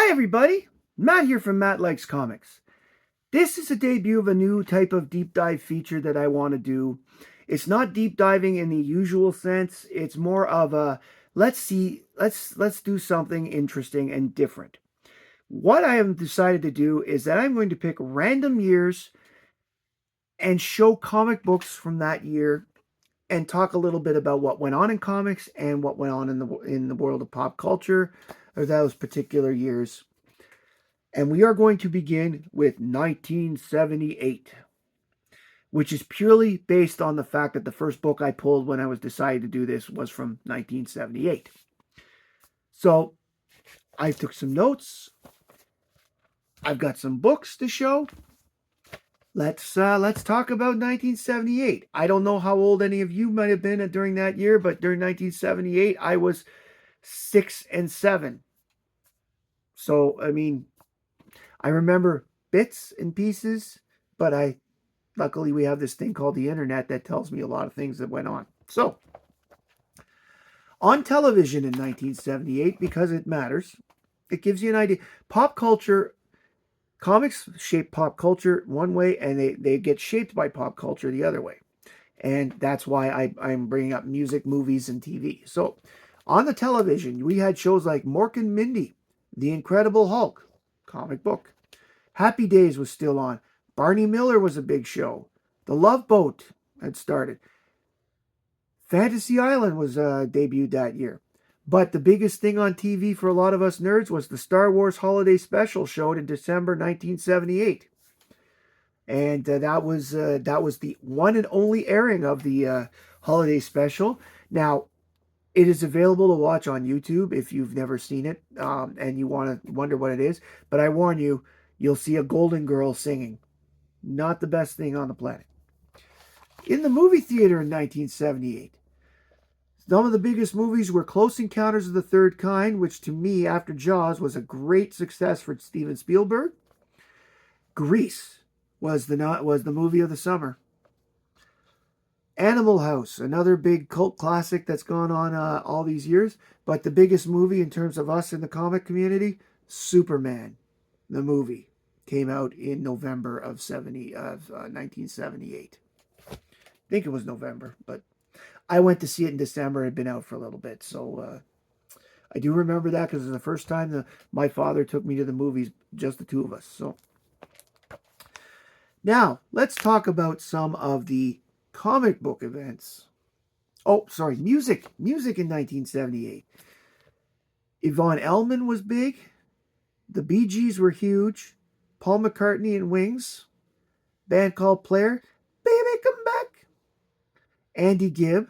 Hi, everybody. Matt here from Matt Likes Comics. This is a debut of a new type of deep dive feature that I want to do. It's not deep diving in the usual sense. It's more of a let's do something interesting and different. What I have decided to do is that I'm going to pick random years and show comic books from that year and talk a little bit about what went on in comics and what went on in the world of pop culture or those particular years. And we are going to begin with 1978, which is purely based on the fact that the first book I pulled when I was decided to do this was from 1978. So I took some notes. I've got some books to show. Let's talk about 1978. I don't know how old any of you might have been during that year, but during 1978, I was 6 and 7. So I mean, I remember bits and pieces, but luckily we have this thing called the internet that tells me a lot of things that went on. So, on television in 1978, because it matters, it gives you an idea. Pop culture, comics shape pop culture one way, and they get shaped by pop culture the other way. And that's why I'm bringing up music, movies, and TV. So, on the television, we had shows like Mork and Mindy, The Incredible Hulk, comic book. Happy Days was still on. Barney Miller was a big show. The Love Boat had started. Fantasy Island was debuted that year. But the biggest thing on TV for a lot of us nerds was the Star Wars Holiday Special showed in December 1978. And that was the one and only airing of the holiday special. Now, it is available to watch on YouTube if you've never seen it and you want to wonder what it is. But I warn you, you'll see a golden girl singing. Not the best thing on the planet. In the movie theater in 1978, some of the biggest movies were Close Encounters of the Third Kind, which to me, after Jaws, was a great success for Steven Spielberg. Grease was the movie of the summer. Animal House, another big cult classic that's gone on all these years. But the biggest movie in terms of us in the comic community, Superman, the movie, came out in November of 1978. I think it was November, but I went to see it in December. It had been out for a little bit, so I do remember that because it was the first time my father took me to the movies, just the two of us. So now let's talk about some of the comic book events. Oh, sorry, music in 1978. Yvonne Elliman was big. The Bee Gees were huge. Paul McCartney and Wings. Band called Player. Baby, come back. Andy Gibb.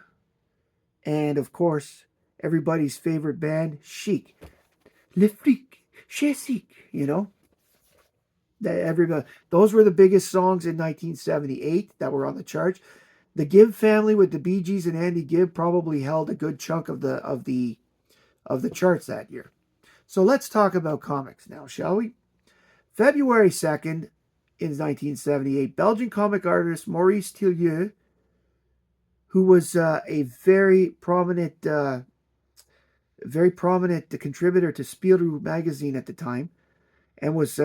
And, of course, everybody's favorite band, Chic. Le Freak, chez Chic, you know. Those were the biggest songs in 1978 that were on the charts. The Gibb family with the Bee Gees and Andy Gibb probably held a good chunk of the charts that year. So let's talk about comics now, shall we? February 2nd, in 1978, Belgian comic artist Maurice Tillieu, who was a very prominent contributor to Spirou magazine at the time, and was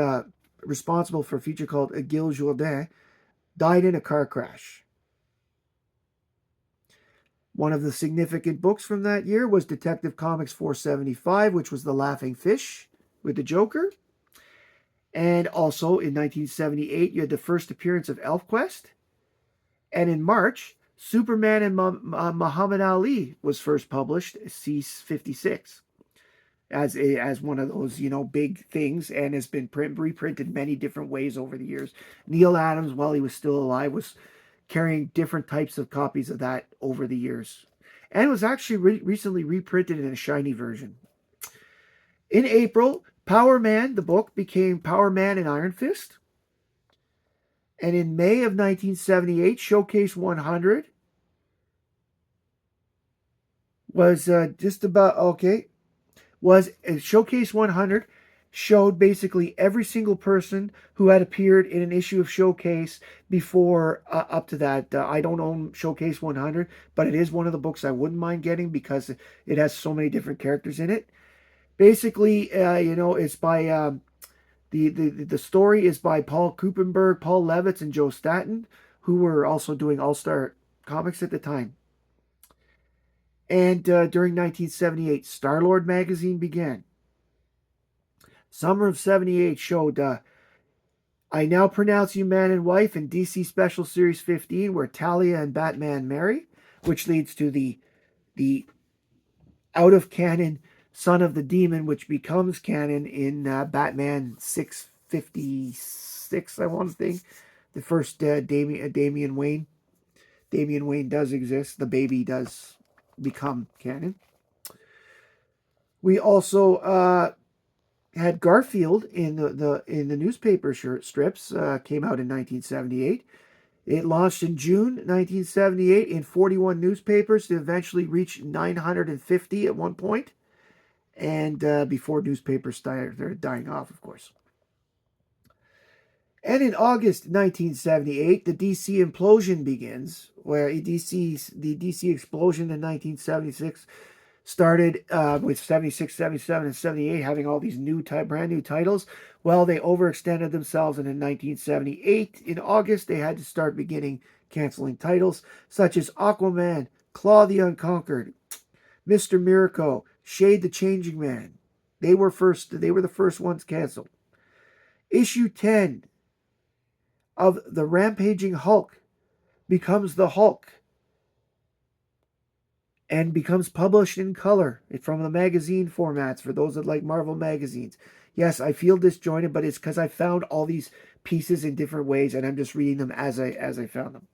responsible for a feature called Gilles Jourdain, died in a car crash. One of the significant books from that year was Detective Comics 475, which was The Laughing Fish with the Joker. And also in 1978, you had the first appearance of ElfQuest. And in March, Superman and Muhammad Ali was first published, C56, as one of those, big things, and has been reprinted many different ways over the years. Neil Adams, while he was still alive, was carrying different types of copies of that over the years. And it was actually recently reprinted in a shiny version. In April, Power Man, the book, became Power Man and Iron Fist. And in May of 1978, Showcase 100 was Showcase 100 showed basically every single person who had appeared in an issue of Showcase before up to that. I don't own Showcase 100, but it is one of the books I wouldn't mind getting because it has so many different characters in it. Basically, it's by the story is by Paul Kuppenberg, Paul Levitz, and Joe Staton, who were also doing All Star Comics at the time. And during 1978, Star Lord magazine began. Summer of 78 showed I Now Pronounce You Man and Wife in DC Special Series 15, where Talia and Batman marry, which leads to the out of canon Son of the Demon, which becomes canon in Batman 656, I want to think. The first Damian Wayne. Damian Wayne does exist. The baby does become canon. We also had Garfield in the newspaper strips. Came out in 1978. It launched in June 1978 in 41 newspapers to eventually reach 950 at one point, and before newspapers started dying off, of course. And in August 1978, the DC implosion begins, where the DC explosion in 1976 started with 76, 77, and 78 having all these brand new titles. Well, they overextended themselves, and in 1978, in August, they had to start canceling titles such as Aquaman, Claw the Unconquered, Mr. Miracle, Shade the Changing Man. They were the first ones canceled. Issue 10 of The Rampaging Hulk becomes The Hulk and becomes published in color from the magazine formats for those that like Marvel magazines. Yes, I feel disjointed, but it's because I found all these pieces in different ways, and I'm just reading them as I found them.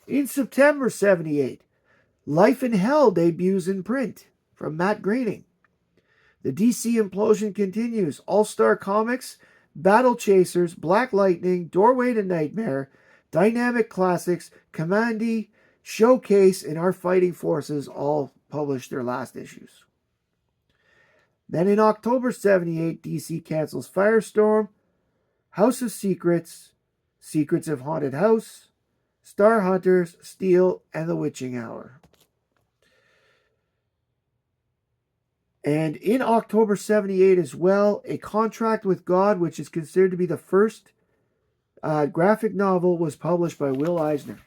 In September 78, Life in Hell debuts in print from Matt Groening. The DC implosion continues. All-Star Comics, Battle Chasers, Black Lightning, Doorway to Nightmare, Dynamic Classics, Commandy, Showcase, and Our Fighting Forces all published their last issues. Then in October 78, DC cancels Firestorm, House of Secrets, Secrets of Haunted House, Star Hunters, Steel, and The Witching Hour. And in October 78 as well, A Contract with God, which is considered to be the first graphic novel, was published by Will Eisner.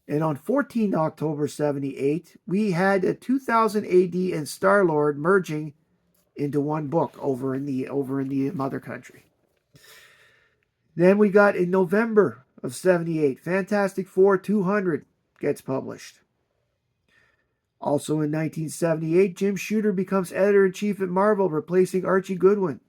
And on 14 October 78, we had a 2000 AD and Star-Lord merging into one book over in the mother country. Then we got in November of 78, Fantastic Four 200 gets published. Also in 1978, Jim Shooter becomes editor-in-chief at Marvel, replacing Archie Goodwin.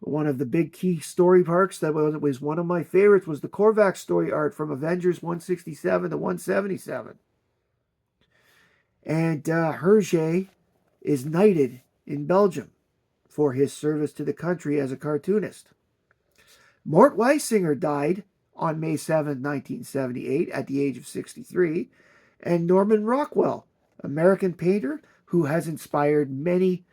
One of the big key story arcs that was one of my favorites was the Korvac story art from Avengers 167 to 177. And Hergé is knighted in Belgium for his service to the country as a cartoonist. Mort Weisinger died on May 7, 1978, at the age of 63. And Norman Rockwell, American painter who has inspired many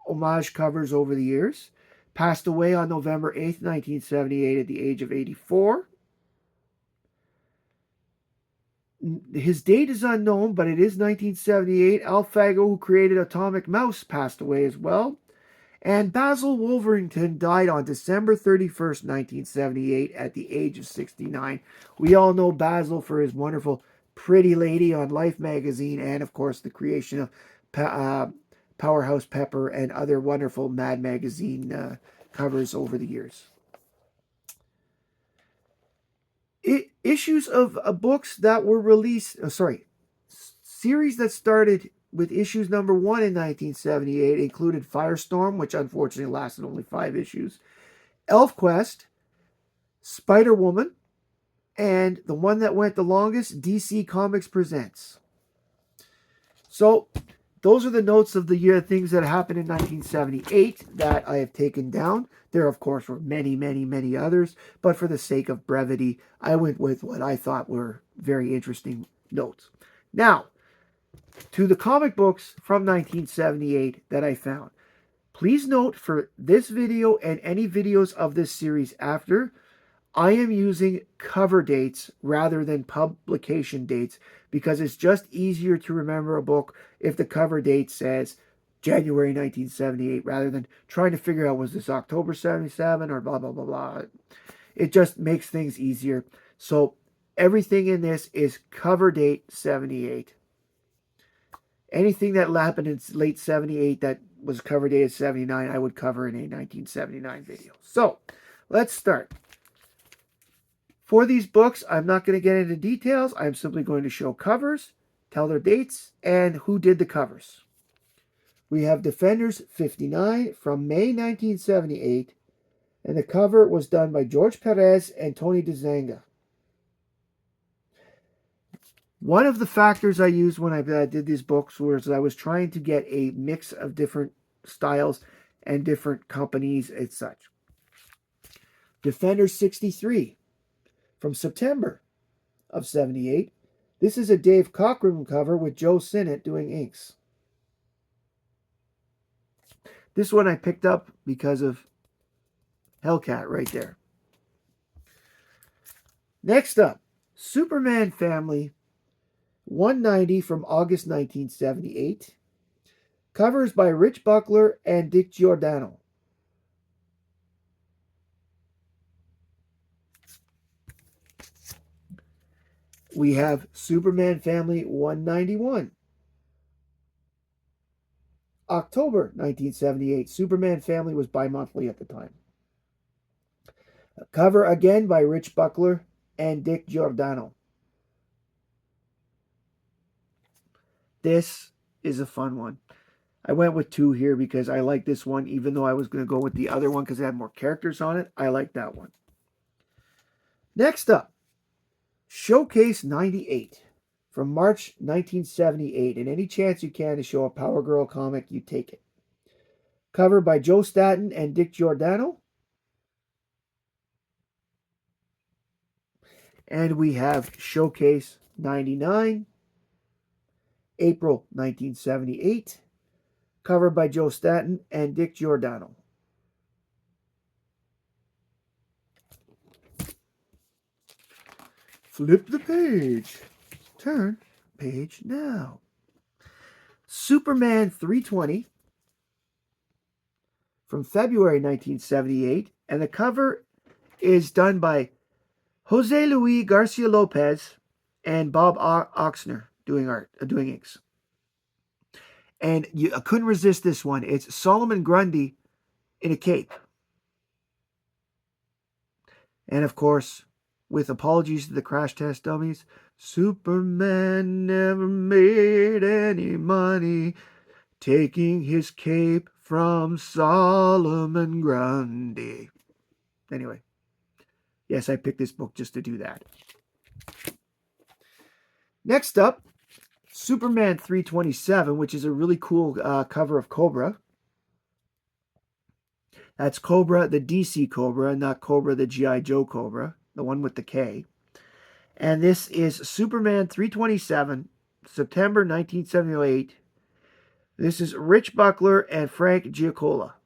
homage covers over the years, passed away on November 8th, 1978 at the age of 84. His date is unknown, but it is 1978. Al Fago, who created Atomic Mouse, passed away as well. And Basil Wolverington died on December 31st, 1978 at the age of 69. We all know Basil for his wonderful Pretty Lady on Life magazine, and of course the creation of Powerhouse Pepper and other wonderful Mad magazine covers over the years. Issues of books that were released, series that started with issues number 1 in 1978 included Firestorm, which unfortunately lasted only 5 issues, ElfQuest, Spider-Woman, and the one that went the longest, DC Comics Presents. So those are the notes of the year, things that happened in 1978 that I have taken down. There, of course, were many, many, many others, but for the sake of brevity, I went with what I thought were very interesting notes. Now, to the comic books from 1978 that I found. Please note for this video and any videos of this series after, I am using cover dates rather than publication dates because it's just easier to remember a book if the cover date says January 1978 rather than trying to figure out was this October 77 or blah, blah, blah, blah. It just makes things easier. So everything in this is cover date 78. Anything that happened in late 78 that was cover dated 79, I would cover in a 1979 video. So let's start. For these books, I'm not going to get into details. I'm simply going to show covers, tell their dates, and who did the covers. We have Defenders 59 from May 1978, and the cover was done by George Perez and Tony DeZanga. One of the factors I used when I did these books was I was trying to get a mix of different styles and different companies and such. Defenders 63 from September of 78. This is a Dave Cockrum cover with Joe Sinnott doing inks. This one I picked up because of Hellcat right there. Next up, Superman Family 190 from August 1978. Covers by Rich Buckler and Dick Giordano. We have Superman Family 191. October 1978. Superman Family was bi-monthly at the time. A cover again by Rich Buckler and Dick Giordano. This is a fun one. I went with two here because I like this one, even though I was going to go with the other one because it had more characters on it. I like that one. Next up, Showcase 98 from March 1978. And any chance you can to show a Power Girl comic, you take it. Cover by Joe Staton and Dick Giordano. And we have Showcase 99, April 1978. Cover by Joe Staton and Dick Giordano. Flip the page. Turn page now. Superman 320 from February 1978. And the cover is done by Jose Luis Garcia Lopez and Bob Oxner doing inks. And I couldn't resist this one. It's Solomon Grundy in a cape. And of course, with apologies to the crash test dummies, Superman never made any money taking his cape from Solomon Grundy. Anyway, yes, I picked this book just to do that. Next up, Superman 327, which is a really cool cover of Cobra. That's Cobra, the DC Cobra, not Cobra, the G.I. Joe Cobra, the one with the K. And this is Superman 327, September 1978. This is Rich Buckler and Frank Giacola.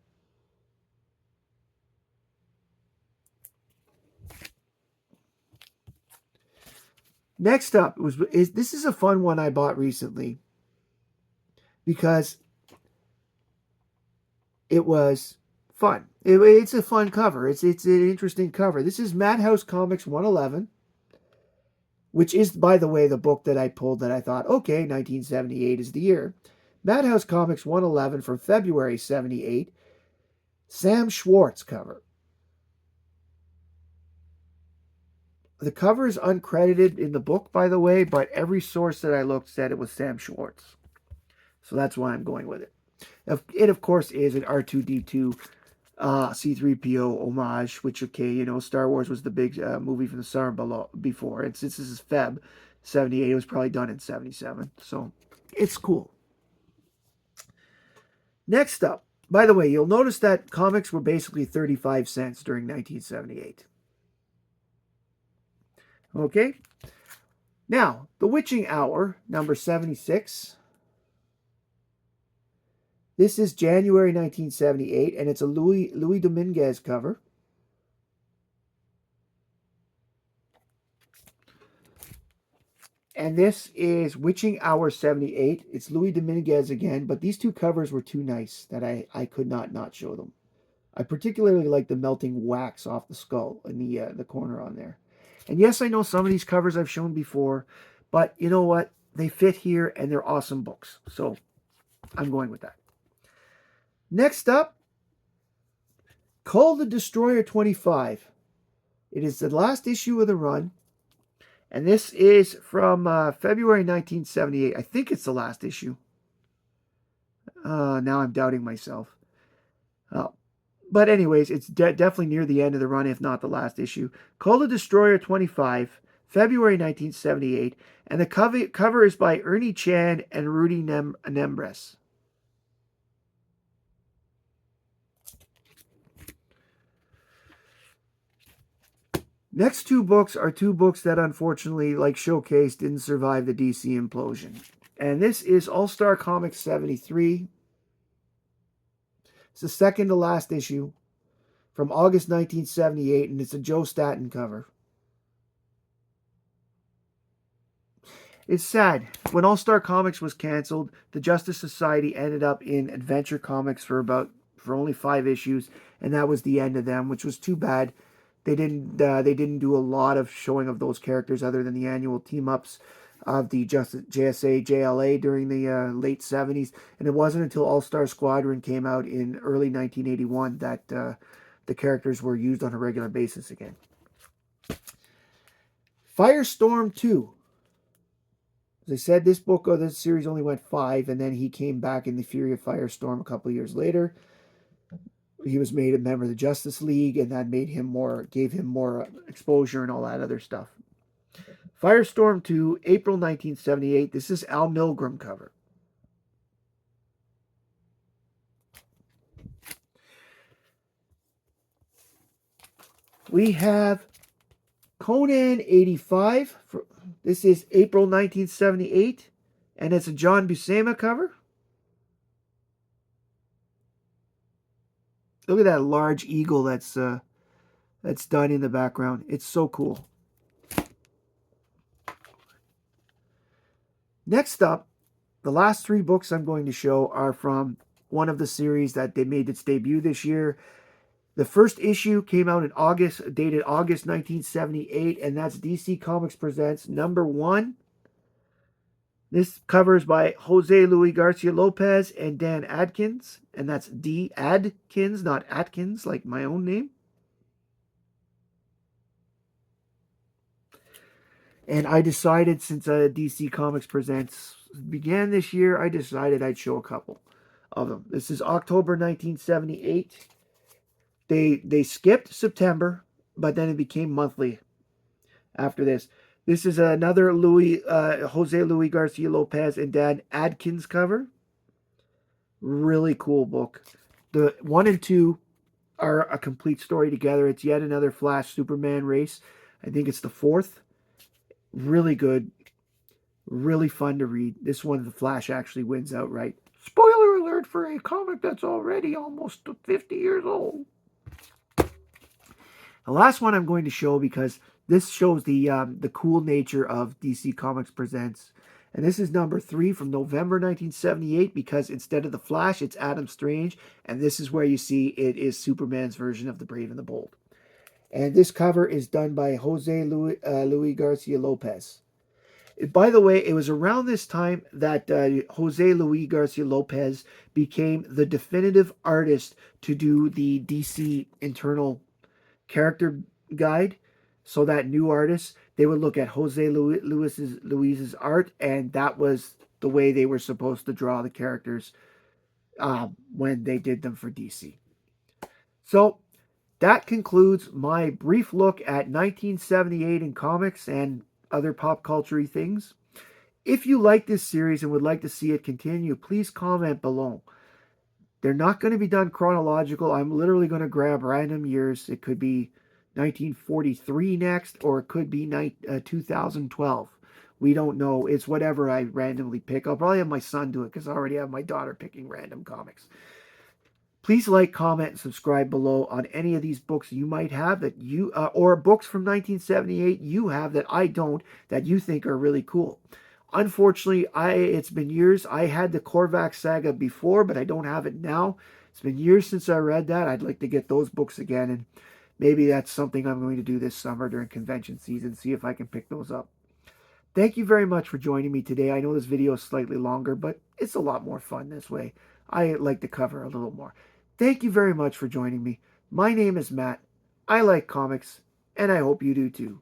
Next up this is a fun one I bought recently because it was fun. It's a fun cover. It's an interesting cover. This is Madhouse Comics 111, which is, by the way, the book that I pulled that I thought, okay, 1978 is the year. Madhouse Comics 111 from February 78. Sam Schwartz cover. The cover is uncredited in the book, by the way, but every source that I looked said it was Sam Schwartz. So that's why I'm going with it. It, of course, is an R2-D2 C-3PO homage, which, okay, you know, Star Wars was the big movie from the summer before. And since this is Feb 78, it was probably done in 77. So it's cool. Next up, by the way, you'll notice that comics were basically 35 cents during 1978. Okay? Now, The Witching Hour, number 76. This is January 1978, and it's a Louis Dominguez cover. And this is Witching Hour 78. It's Louis Dominguez again, but these two covers were too nice that I could not show them. I particularly like the melting wax off the skull in the corner on there. And yes, I know some of these covers I've shown before, but you know what? They fit here and they're awesome books. So I'm going with that. Next up, Call the Destroyer 25. It is the last issue of the run. And this is from February 1978. I think it's the last issue. Now I'm doubting myself. But anyways, it's definitely near the end of the run, if not the last issue. Call the Destroyer 25, February 1978. And the cover is by Ernie Chan and Rudy Nembres. Next two books are two books that unfortunately, like Showcase, didn't survive the DC implosion. And this is All-Star Comics 73. It's the second to last issue from August 1978, and it's a Joe Staton cover. It's sad. When All-Star Comics was canceled, the Justice Society ended up in Adventure Comics for only 5 issues, and that was the end of them, which was too bad. They didn't do a lot of showing of those characters other than the annual team-ups of the JSA, JLA during the late 70s. And it wasn't until All-Star Squadron came out in early 1981 that the characters were used on a regular basis again. Firestorm 2. As I said, this book of this series only went 5, and then he came back in the Fury of Firestorm a couple of years later. He was made a member of the Justice League, and that gave him more exposure and all that other stuff. Firestorm 2, April 1978. This is Al Milgrom cover. We have Conan 85. This is April 1978, and it's a John Buscema cover. Look at that large eagle that's done in the background. It's so cool. Next up, the last 3 books I'm going to show are from one of the series that they made its debut this year. The first issue came out in August, dated August 1978, and that's DC Comics Presents #1. This cover is by Jose Luis Garcia Lopez and Dan Adkins, and that's D. Adkins, not Atkins, like my own name. And I decided, since DC Comics Presents began this year, I decided I'd show a couple of them. This is October 1978. They skipped September, but then it became monthly after this. This is another Jose Luis Garcia Lopez and Dan Adkins cover. Really cool book. The 1 and 2 are a complete story together. It's yet another Flash Superman race. I think it's the 4th. Really good. Really fun to read. This one, the Flash actually wins outright. Spoiler alert for a comic that's already almost 50 years old. The last one I'm going to show, because this shows the cool nature of DC Comics Presents. And this is #3 from November 1978, because instead of the Flash, it's Adam Strange. And this is where you see it is Superman's version of the Brave and the Bold. And this cover is done by Jose Luis Garcia Lopez. By the way, it was around this time that Jose Luis Garcia Lopez became the definitive artist to do the DC internal character guide. So that new artists, they would look at Jose Luis's art, and that was the way they were supposed to draw the characters when they did them for DC. So that concludes my brief look at 1978 in comics and other pop culture things. If you like this series and would like to see it continue, please comment below. They're not going to be done chronological. I'm literally going to grab random years. It could be 1943 next, or it could be 2012. We don't know. It's whatever I randomly pick. I'll probably have my son do it, because I already have my daughter picking random comics. Please like, comment, and subscribe below on any of these books you might have that you, or books from 1978 you have that I don't, that you think are really cool. Unfortunately, it's been years. I had the Korvac saga before, but I don't have it now. It's been years since I read that. I'd like to get those books again, and maybe that's something I'm going to do this summer during convention season, see if I can pick those up. Thank you very much for joining me today. I know this video is slightly longer, but it's a lot more fun this way. I like to cover a little more. Thank you very much for joining me. My name is Matt. I like comics, and I hope you do too.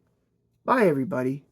Bye, everybody.